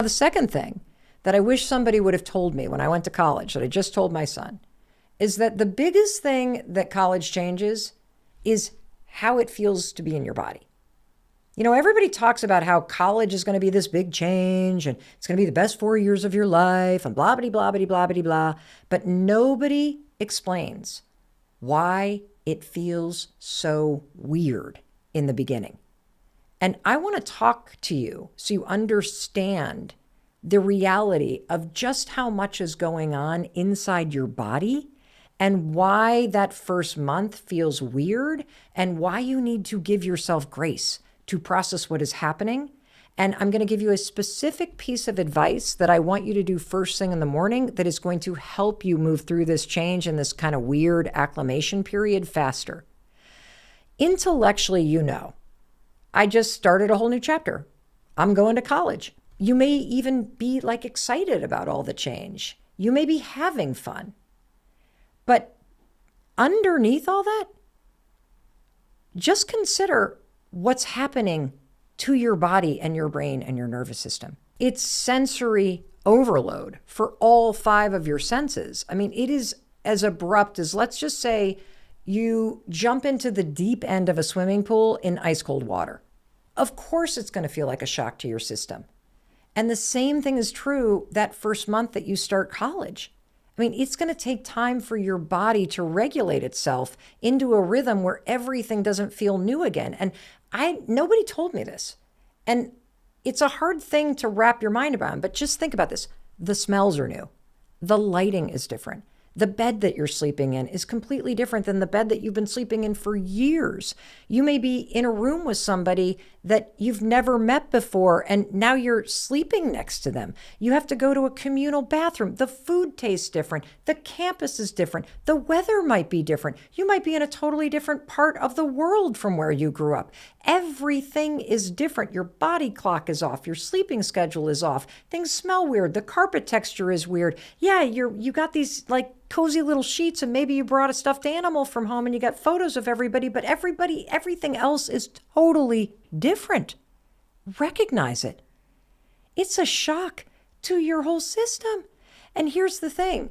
the second thing that I wish somebody would have told me when I went to college, that I just told my son, is that the biggest thing that college changes is how it feels to be in your body. You know, everybody talks about how college is going to be this big change and it's going to be the best 4 years of your life and blah, blah, blah, blah, blah, blah, blah. But nobody explains why it feels so weird in the beginning. And I want to talk to you so you understand the reality of just how much is going on inside your body and why that first month feels weird and why you need to give yourself grace to process what is happening. And I'm going to give you a specific piece of advice that I want you to do first thing in the morning that is going to help you move through this change and this kind of weird acclimation period faster. Intellectually, you know, I just started a whole new chapter. I'm going to college. You may even be like excited about all the change. You may be having fun. But underneath all that, just consider what's happening to your body and your brain and your nervous system. It's sensory overload for all 5 of your senses. I mean, it is as abrupt as, let's just say, you jump into the deep end of a swimming pool in ice cold water. Of course, it's going to feel like a shock to your system. And the same thing is true that first month that you start college. I mean, it's going to take time for your body to regulate itself into a rhythm where everything doesn't feel new again. And nobody told me this. And it's a hard thing to wrap your mind around, but just think about this. The smells are new. The lighting is different. The bed that you're sleeping in is completely different than the bed that you've been sleeping in for years. You may be in a room with somebody that you've never met before, and now you're sleeping next to them. You have to go to a communal bathroom. The food tastes different. The campus is different. The weather might be different. You might be in a totally different part of the world from where you grew up. Everything is different. Your body clock is off. Your sleeping schedule is off. Things smell weird. The carpet texture is weird. Yeah, you got these like cozy little sheets, and maybe you brought a stuffed animal from home and you got photos of everybody, but everything else is totally different. Recognize it. It's a shock to your whole system. And here's the thing.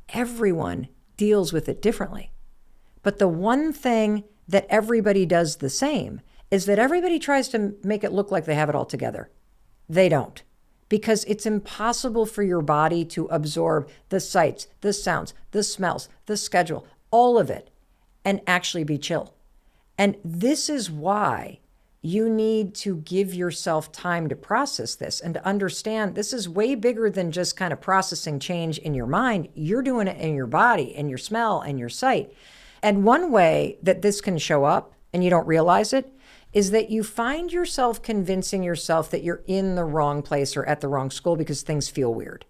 Everyone deals with it differently. But the one thing that everybody does the same is that everybody tries to make it look like they have it all together. They don't. Because it's impossible for your body to absorb the sights, the sounds, the smells, the schedule, all of it, and actually be chill. And this is why you need to give yourself time to process this and to understand this is way bigger than just kind of processing change in your mind. You're doing it in your body and your smell and your sight. And one way that this can show up, and you don't realize it, is that you find yourself convincing yourself that you're in the wrong place or at the wrong school because things feel weird.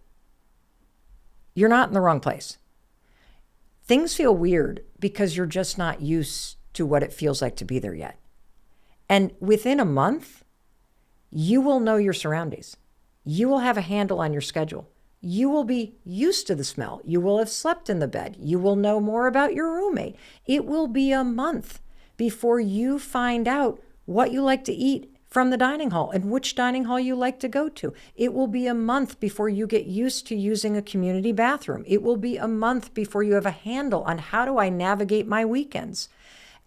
You're not in the wrong place. Things feel weird because you're just not used to what it feels like to be there yet. And within a month, you will know your surroundings. You will have a handle on your schedule. You will be used to the smell. You will have slept in the bed. You will know more about your roommate. It will be a month before you find out what you like to eat from the dining hall and which dining hall you like to go to. It will be a month before you get used to using a community bathroom. It will be a month before you have a handle on how do I navigate my weekends.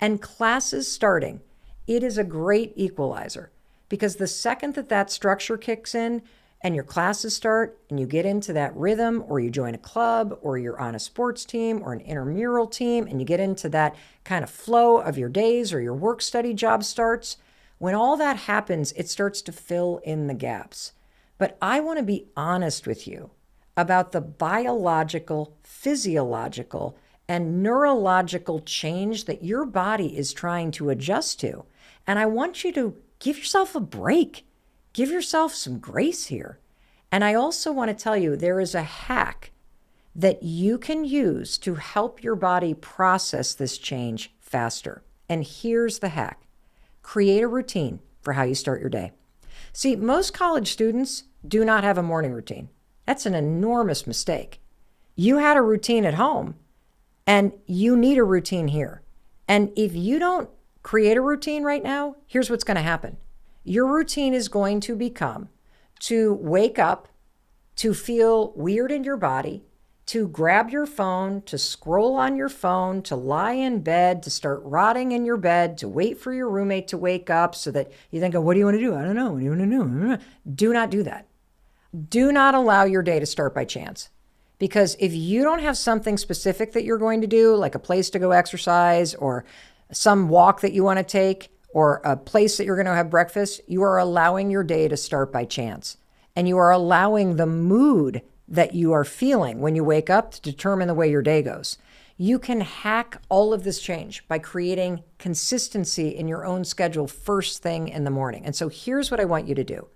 And classes starting, it is a great equalizer because the second that structure kicks in and your classes start and you get into that rhythm, or you join a club, or you're on a sports team or an intramural team, and you get into that kind of flow of your days, or your work study job starts, when all that happens, it starts to fill in the gaps. But I want to be honest with you about the biological, physiological, and neurological change that your body is trying to adjust to. And I want you to give yourself a break. Give yourself some grace here. And I also want to tell you there is a hack that you can use to help your body process this change faster. And here's the hack. Create a routine for how you start your day. See, most college students do not have a morning routine. That's an enormous mistake. You had a routine at home, and you need a routine here. And if you don't create a routine right now, here's what's going to happen. Your routine is going to become to wake up, to feel weird in your body, to grab your phone, to scroll on your phone, to lie in bed, to start rotting in your bed, to wait for your roommate to wake up so that you think, oh, what do you want to do? I don't know. What do you want to do? Do not do that. Do not allow your day to start by chance. Because if you don't have something specific that you're going to do, like a place to go exercise or some walk that you want to take or a place that you're going to have breakfast, you are allowing your day to start by chance. And you are allowing the mood that you are feeling when you wake up to determine the way your day goes. You can hack all of this change by creating consistency in your own schedule first thing in the morning. And so here's what I want you to do.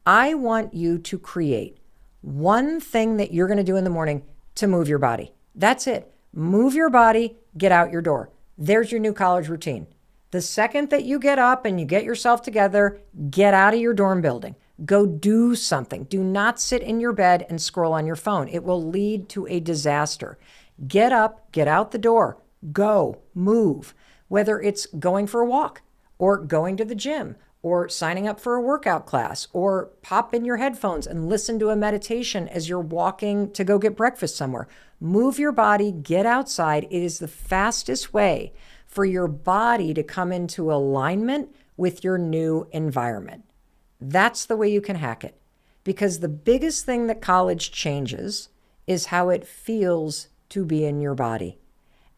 I want you to create one thing that you're going to do in the morning to move your body. That's it. Move your body, get out your door. There's your new college routine. The second that you get up and you get yourself together, get out of your dorm building. Go do something. Do not sit in your bed and scroll on your phone. It will lead to a disaster. Get up, get out the door, go, move. Whether it's going for a walk or going to the gym or signing up for a workout class or pop in your headphones and listen to a meditation as you're walking to go get breakfast somewhere. Move your body, get outside. It is the fastest way for your body to come into alignment with your new environment. That's the way you can hack it. Because the biggest thing that college changes is how it feels to be in your body.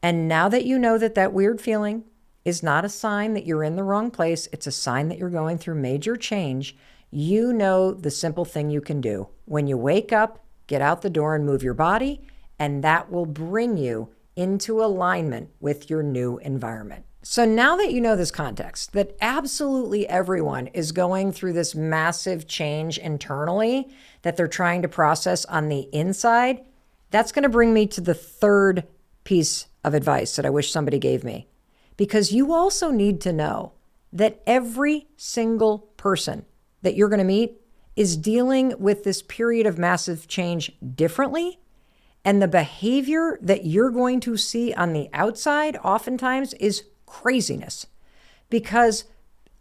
And now that you know that that weird feeling is not a sign that you're in the wrong place, it's a sign that you're going through major change, you know the simple thing you can do. When you wake up, get out the door and move your body, and that will bring you into alignment with your new environment. So now that you know this context, that absolutely everyone is going through this massive change internally that they're trying to process on the inside, that's going to bring me to the third piece of advice that I wish somebody gave me. Because you also need to know that every single person that you're going to meet is dealing with this period of massive change differently. And the behavior that you're going to see on the outside oftentimes is craziness, because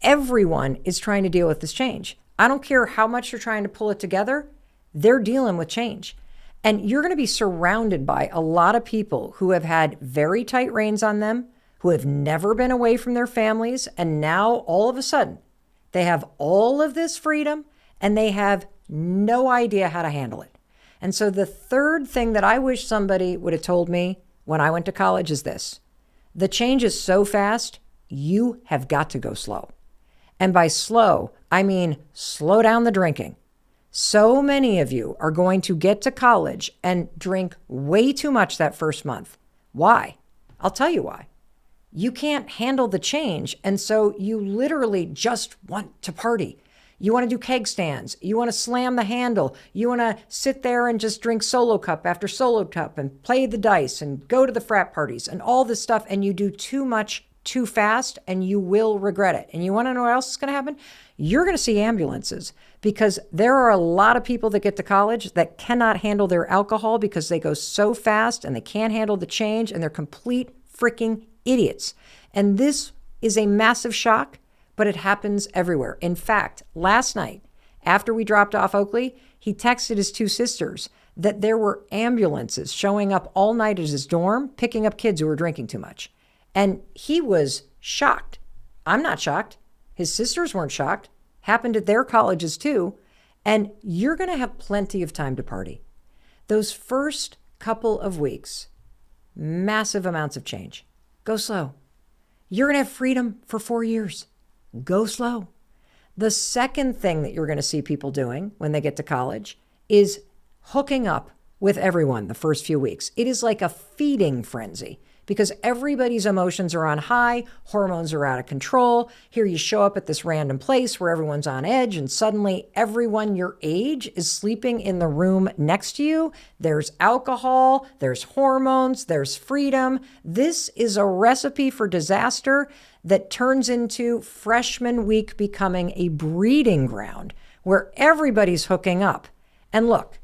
everyone is trying to deal with this change. I don't care how much you're trying to pull it together, they're dealing with change. And you're going to be surrounded by a lot of people who have had very tight reins on them, who have never been away from their families, and now all of a sudden they have all of this freedom and they have no idea how to handle it. And so the third thing that I wish somebody would have told me when I went to college is this: the change is so fast, you have got to go slow. And by slow, I mean slow down the drinking. So many of you are going to get to college and drink way too much that first month. Why? I'll tell you why. You can't handle the change, and so you literally just want to party. You want to do keg stands. You want to slam the handle. You want to sit there and just drink solo cup after solo cup and play the dice and go to the frat parties and all this stuff. And you do too much too fast and you will regret it. And you want to know what else is going to happen? You're going to see ambulances, because there are a lot of people that get to college that cannot handle their alcohol because they go so fast and they can't handle the change and they're complete freaking idiots. And this is a massive shock, but it happens everywhere. In fact, last night, after we dropped off Oakley, he texted his two sisters that there were ambulances showing up all night at his dorm, picking up kids who were drinking too much. And he was shocked. I'm not shocked. His sisters weren't shocked. Happened at their colleges too. And you're going to have plenty of time to party. Those first couple of weeks, massive amounts of change. Go slow. You're going to have freedom for 4 years. Go slow. The second thing that you're going to see people doing when they get to college is hooking up with everyone the first few weeks. It is like a feeding frenzy, because everybody's emotions are on high, hormones are out of control. Here you show up at this random place where everyone's on edge, and suddenly everyone your age is sleeping in the room next to you. There's alcohol, there's hormones, there's freedom. This is a recipe for disaster that turns into freshman week becoming a breeding ground where everybody's hooking up. And look,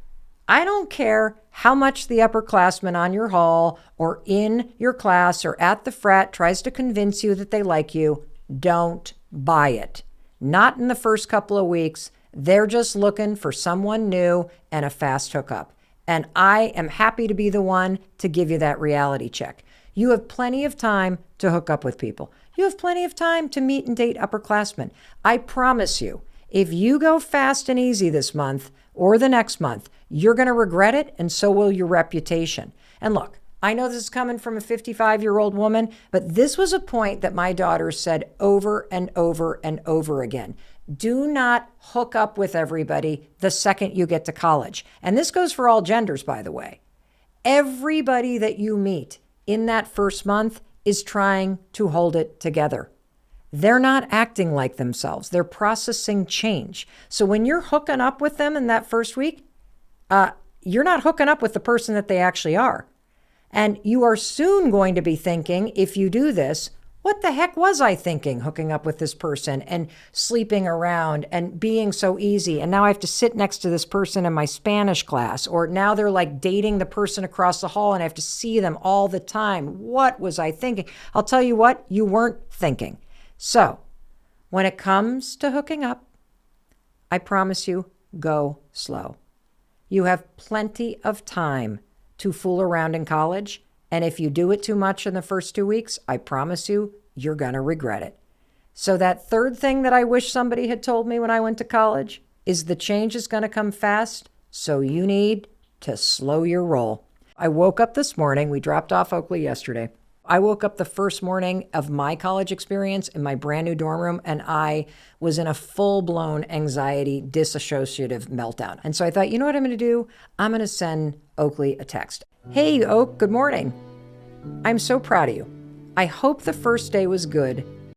I don't care how much the upperclassman on your hall or in your class or at the frat tries to convince you that they like you. Don't buy it. Not in the first couple of weeks. They're just looking for someone new and a fast hookup. And I am happy to be the one to give you that reality check. You have plenty of time to hook up with people. You have plenty of time to meet and date upperclassmen. I promise you, if you go fast and easy this month or the next month, you're going to regret it, and so will your reputation. And look, I know this is coming from a 55-year-old woman, but this was a point that my daughter said over and over and over again. Do not hook up with everybody the second you get to college. And this goes for all genders, by the way. Everybody that you meet in that first month is trying to hold it together. They're not acting like themselves. They're processing change. So when you're hooking up with them in that first week, you're not hooking up with the person that they actually are. And you are soon going to be thinking, if you do this, what the heck was I thinking hooking up with this person and sleeping around and being so easy? And now I have to sit next to this person in my Spanish class, or now they're like dating the person across the hall and I have to see them all the time. What was I thinking? I'll tell you what, you weren't thinking. So when it comes to hooking up, I promise you, go slow. You have plenty of time to fool around in college. And if you do it too much in the first 2 weeks, I promise you, you're going to regret it. So that third thing that I wish somebody had told me when I went to college is the change is going to come fast. So you need to slow your roll. I woke up this morning. We dropped off Oakley yesterday. I woke up the first morning of my college experience in my brand new dorm room, and I was in a full-blown anxiety, dissociative meltdown. And so I thought, you know what I'm going to do? I'm going to send Oakley a text. Hey, Oak, good morning. I'm so proud of you. I hope the first day was good,